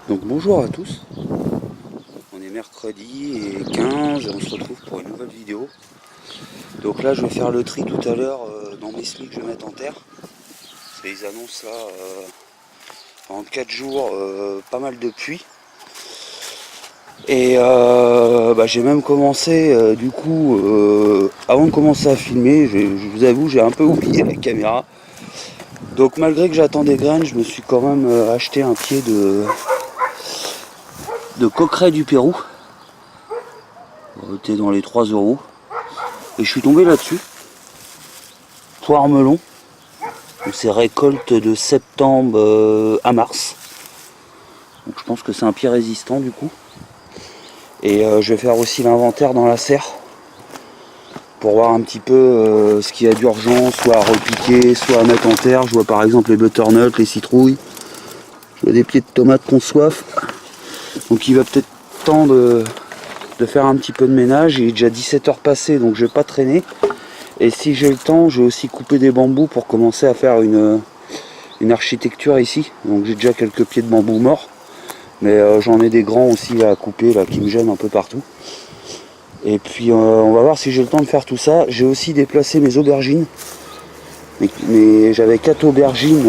Donc bonjour à tous, on est mercredi et 15 et on se retrouve pour une nouvelle vidéo. Donc là je vais faire le tri tout à l'heure dans mes semis que je vais mettre en terre. Parce qu'ils annoncent là en 4 jours pas mal de pluie. Et j'ai même commencé du coup avant de commencer à filmer, je vous avoue j'ai un peu oublié la caméra. Donc malgré que j'attends des graines, je me suis quand même acheté un pied de coqueret du Pérou. Était dans les 3 euros. Et je suis tombé là-dessus. Poire melon. Donc c'est récolte de septembre à mars. Donc je pense que c'est un pied résistant du coup. Et je vais faire aussi l'inventaire dans la serre. Pour voir un petit peu ce qu'il y a d'urgent, soit à repiquer, soit à mettre en terre. Je vois par exemple les butternuts, les citrouilles. Je vois des pieds de tomates qu'on soif. Donc il va peut-être temps de faire un petit peu de ménage. Il est déjà 17 h passées, donc je vais pas traîner. Et si j'ai le temps, je vais aussi couper des bambous pour commencer à faire une architecture ici. Donc j'ai déjà quelques pieds de bambou morts. Mais j'en ai des grands aussi à couper là, qui me gênent un peu partout. Et puis on va voir si j'ai le temps de faire tout ça. J'ai aussi déplacé mes aubergines. Mais j'avais 4 aubergines,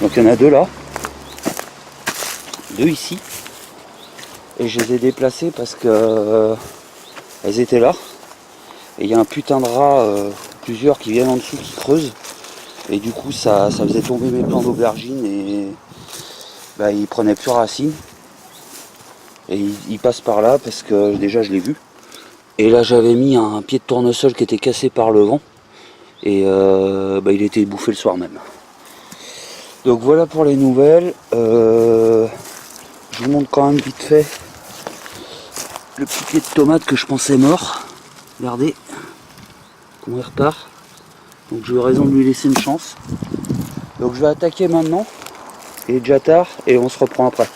donc il y en a 2 là. 2 ici. Et je les ai déplacées parce que elles étaient là. Et il y a un putain de rat, plusieurs qui viennent en dessous, qui creusent. Et du coup ça faisait tomber mes plants d'aubergines et ils prenaient plus racine. Et ils passent par là parce que déjà je l'ai vu. Et là j'avais mis un pied de tournesol qui était cassé par le vent. Et il était bouffé le soir même. Donc voilà pour les nouvelles. Je vous montre quand même vite fait le petit pied de tomate que je pensais mort. Regardez comment il repart. Donc j'ai eu raison de lui laisser une chance. Donc je vais attaquer maintenant. Il est déjà tard et on se reprend après.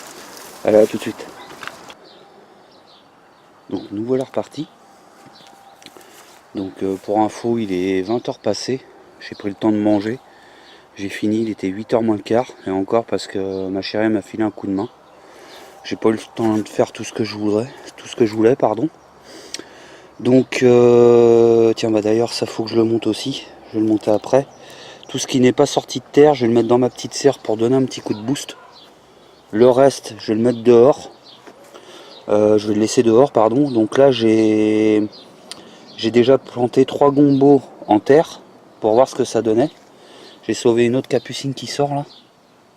Allez, à tout de suite. Donc nous voilà repartis. Donc pour info, il est 20 h passées. J'ai pris le temps de manger. J'ai fini, il était 8 h moins le quart. Et encore parce que ma chérie m'a filé un coup de main. J'ai pas eu le temps de faire tout ce que je voulais, pardon. Donc tiens d'ailleurs ça faut que je le monte aussi. Je vais le monter après. Tout ce qui n'est pas sorti de terre, je vais le mettre dans ma petite serre pour donner un petit coup de boost. Le reste, je vais le mettre dehors. Je vais le laisser dehors, pardon. Donc là j'ai déjà planté 3 gombos en terre pour voir ce que ça donnait. J'ai sauvé une autre capucine qui sort là.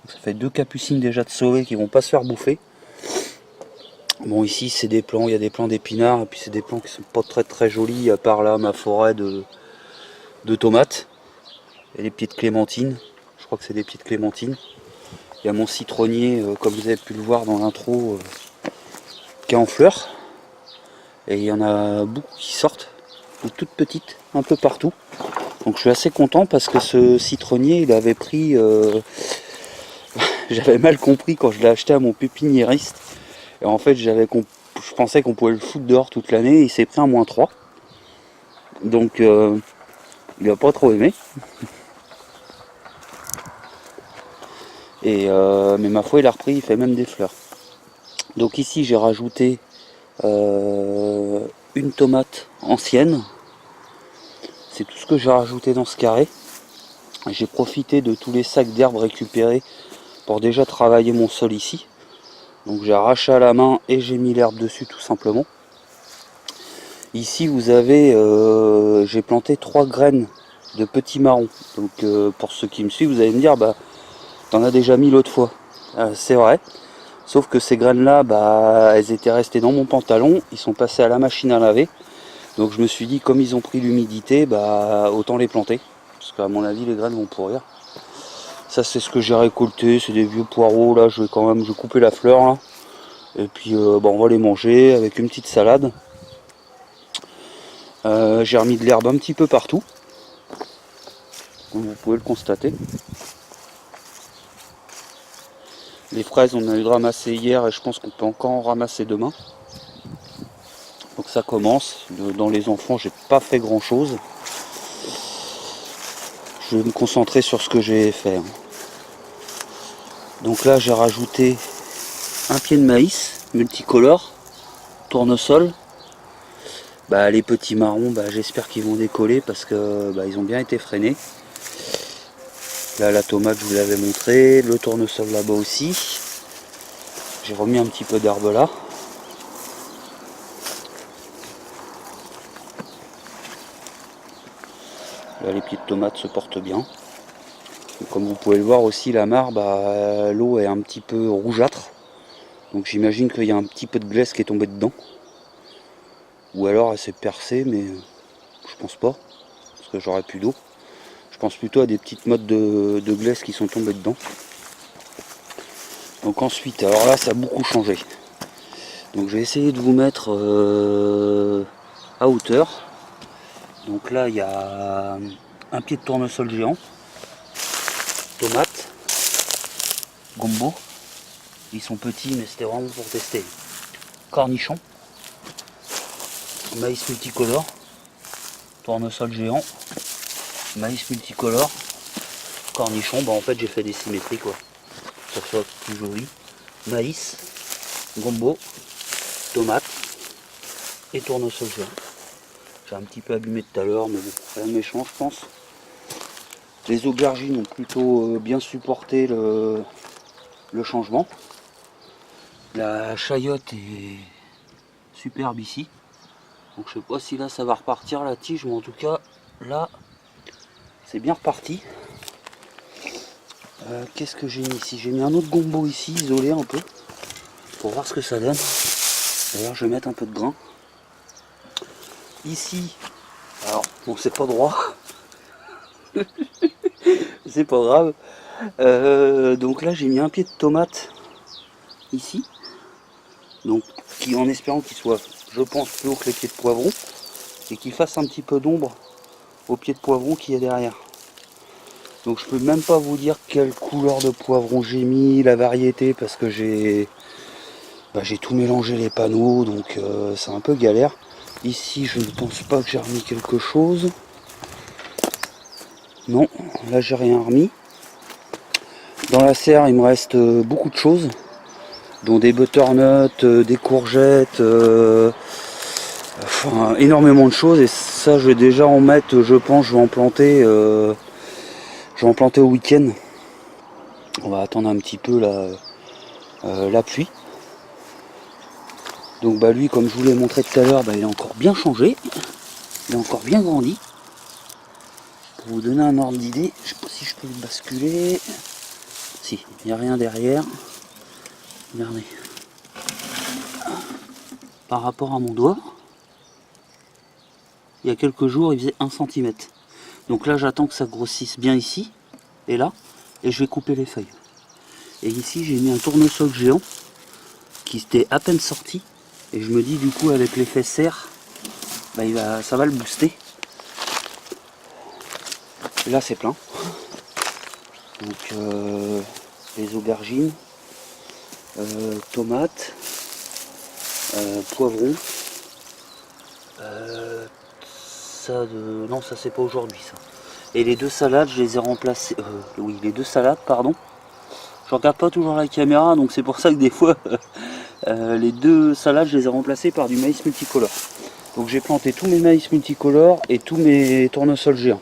Donc ça fait 2 capucines déjà de sauver qui vont pas se faire bouffer. Bon ici c'est des plants, il y a des plants d'épinards et puis c'est des plants qui sont pas très jolis à part là ma forêt de tomates. Il y a des pieds de clémentine, je crois que c'est des pieds de clémentine. Il y a mon citronnier comme vous avez pu le voir dans l'intro qui est en fleurs. Et il y en a beaucoup qui sortent, des toutes petites, un peu partout. Donc je suis assez content parce que ce citronnier il avait pris... j'avais mal compris quand je l'ai acheté à mon pépiniériste. Et en fait je pensais qu'on pouvait le foutre dehors toute l'année. Il s'est pris un -3. Donc il a pas trop aimé. Et mais ma foi il a repris, il fait même des fleurs. Donc ici j'ai rajouté une tomate ancienne. C'est tout ce que j'ai rajouté dans ce carré. J'ai profité de tous les sacs d'herbe récupérés pour déjà travailler mon sol ici. Donc j'ai arraché à la main et j'ai mis l'herbe dessus tout simplement. Ici vous avez, j'ai planté 3 graines de petits marrons. Donc pour ceux qui me suivent, vous allez me dire, t'en as déjà mis l'autre fois. C'est vrai. Sauf que ces graines là, elles étaient restées dans mon pantalon. Ils sont passés à la machine à laver. Donc je me suis dit, comme ils ont pris l'humidité, autant les planter. Parce qu'à mon avis, les graines vont pourrir. Ça c'est ce que j'ai récolté, c'est des vieux poireaux. Là je vais couper la fleur là. Et puis on va les manger avec une petite salade. J'ai remis de l'herbe un petit peu partout, comme vous pouvez le constater. Les fraises on a eu de ramasser hier et je pense qu'on peut encore en ramasser demain. Donc ça commence. Dans les enfants j'ai pas fait grand chose. Je vais me concentrer sur ce que j'ai fait. Donc là j'ai rajouté un pied de maïs multicolore, tournesol. Bah, les petits marrons, bah, j'espère qu'ils vont décoller parce que bah, ils ont bien été freinés. Là la tomate je vous l'avais montré, le tournesol là-bas aussi. J'ai remis un petit peu d'herbe là. Là les pieds de tomates se portent bien. Et comme vous pouvez le voir aussi, la mare, bah, l'eau est un petit peu rougeâtre. Donc j'imagine qu'il y a un petit peu de glaise qui est tombée dedans. Ou alors elle s'est percée, mais je pense pas, parce que j'aurais plus d'eau. Je pense plutôt à des petites mottes de glaise qui sont tombées dedans. Donc ensuite, alors là ça a beaucoup changé. Donc je vais essayer de vous mettre à hauteur. Donc là il y a un pied de tournesol géant, tomates, gombo. Ils sont petits mais c'était vraiment pour tester. Cornichons, maïs multicolore, tournesol géant, maïs multicolore, cornichons. Bah en fait j'ai fait des symétries quoi, pour que ça soit plus joli. Maïs, gombo, tomates et tournesol géant. J'ai un petit peu abîmé tout à l'heure, mais bon, rien de méchant je pense. Les aubergines ont plutôt bien supporté le changement. La chayotte est superbe ici. Donc je sais pas si là ça va repartir la tige, mais en tout cas là c'est bien reparti. Qu'est-ce que j'ai mis ici? J'ai mis un autre gombo ici, isolé un peu, pour voir ce que ça donne. D'ailleurs je vais mettre un peu de grain. Ici, alors bon c'est pas droit, c'est pas grave. Donc là j'ai mis un pied de tomate ici, donc qui en espérant qu'il soit, je pense, plus haut que les pieds de poivron et qu'il fasse un petit peu d'ombre au pied de poivron qui est derrière. Donc je peux même pas vous dire quelle couleur de poivron j'ai mis, la variété, parce que j'ai tout mélangé les panneaux, donc c'est un peu galère. Ici je ne pense pas que j'ai remis quelque chose. Non, là j'ai rien remis. Dans la serre il me reste beaucoup de choses, dont des butternuts, des courgettes, enfin énormément de choses, et ça je vais déjà en mettre, je pense, je vais en planter au week-end. On va attendre un petit peu la pluie. Donc bah lui, comme je vous l'ai montré tout à l'heure, bah, il a encore bien changé, il a encore bien grandi. Pour vous donner un ordre d'idée, je sais pas si je peux le basculer. Si, il n'y a rien derrière. Regardez. Par rapport à mon doigt, il y a quelques jours il faisait 1 cm. Donc là j'attends que ça grossisse bien ici et là, et je vais couper les feuilles. Et ici j'ai mis un tournesol géant qui était à peine sorti, et je me dis du coup avec l'effet serre, bah, ça va le booster. Et là c'est plein. Donc les aubergines, tomates, poivrons. Non, ça c'est pas aujourd'hui ça. Et les deux salades, je les ai remplacées. Oui, les deux salades, pardon. Je regarde pas toujours la caméra, donc c'est pour ça que des fois les deux salades, je les ai remplacées par du maïs multicolore. Donc j'ai planté tous mes maïs multicolores et tous mes tournesols géants.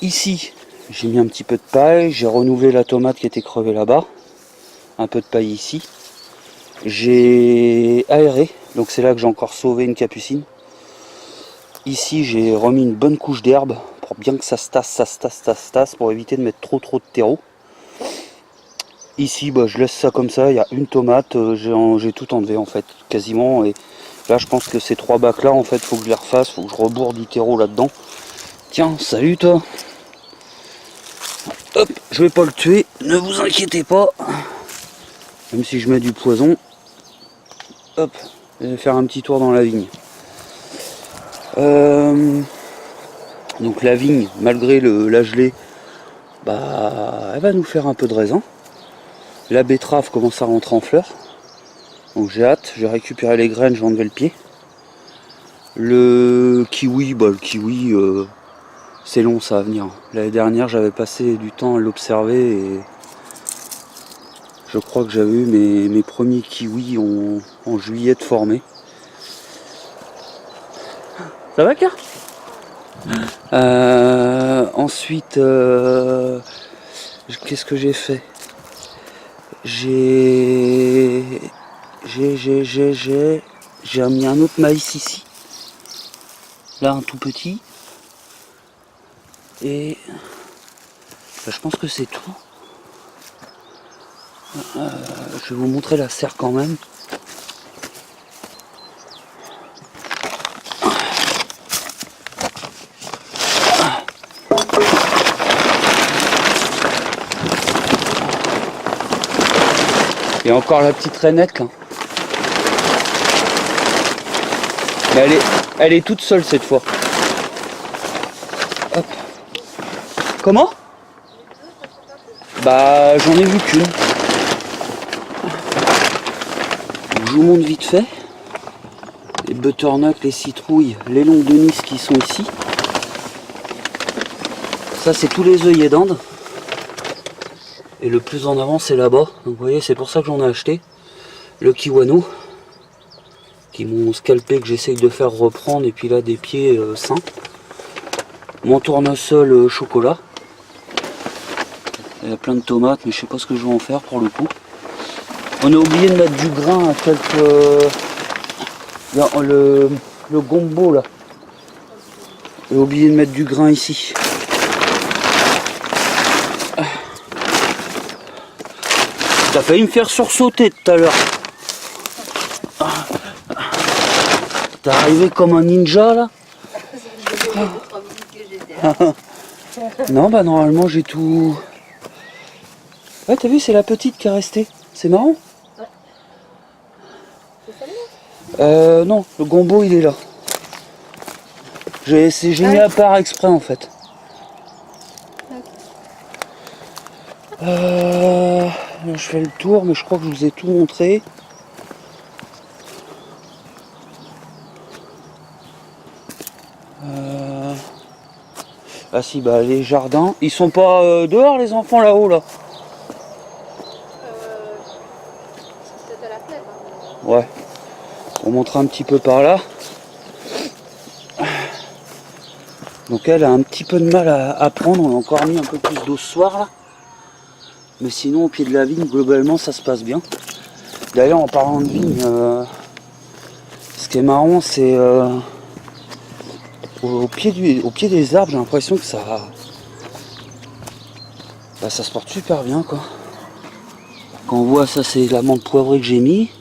Ici, j'ai mis un petit peu de paille, j'ai renouvelé la tomate qui était crevée là-bas. Un peu de paille ici. J'ai aéré, donc c'est là que j'ai encore sauvé une capucine. Ici j'ai remis une bonne couche d'herbe pour bien que ça se tasse, pour éviter de mettre trop de terreau. Ici bah, je laisse ça comme ça, il y a une tomate, j'ai tout enlevé en fait, quasiment. Et là je pense que ces 3 bacs là en fait faut que je les refasse, faut que je rebourre du terreau là-dedans. Tiens, salut toi. Hop, je vais pas le tuer, ne vous inquiétez pas. Même si je mets du poison. Hop, je vais faire un petit tour dans la vigne. Donc la vigne, malgré la gelée, bah, elle va nous faire un peu de raisin. La betterave commence à rentrer en fleurs. Donc j'ai hâte, j'ai récupéré les graines, j'ai enlevé le pied. Le kiwi, c'est long, ça va venir. L'année dernière, j'avais passé du temps à l'observer et Je crois que j'avais eu mes premiers kiwis en juillet de formé. Ça va, Car? Ensuite, qu'est-ce que j'ai fait? J'ai mis un autre maïs ici. Là, un tout petit. Et je pense que c'est tout. Je vais vous montrer la serre quand même. Et encore la petite rainette là. Mais elle est toute seule cette fois. Hop. Comment? Bah j'en ai vu qu'une. Je vous montre vite fait. Les butternuts, les citrouilles, les longues de Nice qui sont ici. Ça c'est tous les œillets d'Inde. Et le plus en avant c'est là-bas. Donc vous voyez, c'est pour ça que j'en ai acheté. Le kiwano. Qui m'ont scalpé, que j'essaye de faire reprendre. Et puis là des pieds sains. Mon tournesol chocolat. Il y a plein de tomates, mais je sais pas ce que je vais en faire pour le coup. On a oublié de mettre du grain à quelques... Le gombo là. J'ai oublié de mettre du grain ici. T'as failli me faire sursauter tout à l'heure. T'es arrivé comme un ninja là. Non bah normalement j'ai tout... Ouais t'as vu, c'est la petite qui est restée. C'est marrant. Non, le gombo il est là. J'ai mis à part exprès en fait. Je fais le tour, mais je crois que je vous ai tout montré. Ah si, bah les jardins, ils sont pas dehors les enfants là-haut là. C'est peut-être à la fenêtre. Hein. Ouais. On montre un petit peu par là. Donc elle a un petit peu de mal à prendre. On a encore mis un peu plus d'eau ce soir là. Mais sinon au pied de la vigne, globalement ça se passe bien. D'ailleurs en parlant de vigne, ce qui est marrant c'est au pied des arbres, j'ai l'impression que ça se porte super bien quoi. Quand on voit ça, c'est la menthe poivrée que j'ai mis,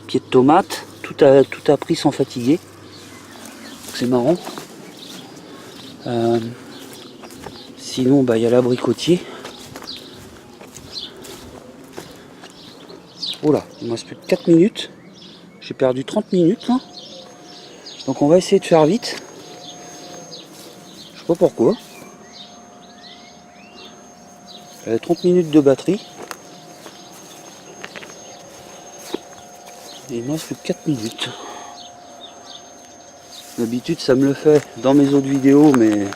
pied de tomate, tout a pris sans fatiguer. C'est marrant. Sinon bah il y a l'abricotier. Oh là, il me reste plus que 4 minutes. J'ai perdu 30 minutes là. Donc on va essayer de faire vite. Je sais pas pourquoi. J'avais 30 minutes de batterie. Et il me reste plus que 4 minutes. D'habitude ça me le fait dans mes autres vidéos, mais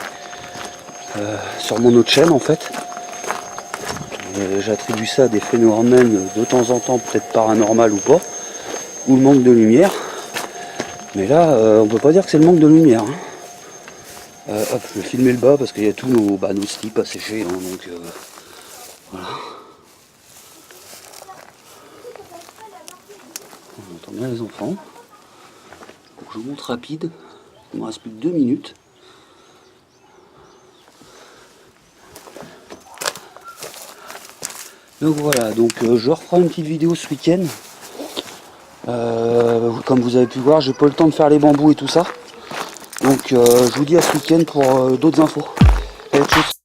sur mon autre chaîne en fait. J'attribue ça à des phénomènes de temps en temps, peut-être paranormal ou pas, ou le manque de lumière. Mais là, on peut pas dire que c'est le manque de lumière. Hein. Hop, je vais filmer le bas parce qu'il y a tous nos slips à sécher. Hein, donc voilà. On entend bien les enfants. Donc, je vous montre rapide. Il me reste plus que 2 minutes. Donc voilà, donc je referai une petite vidéo ce week-end. Comme vous avez pu voir, j'ai pas le temps de faire les bambous et tout ça. Donc je vous dis à ce week-end pour d'autres infos. Allez, tchuss.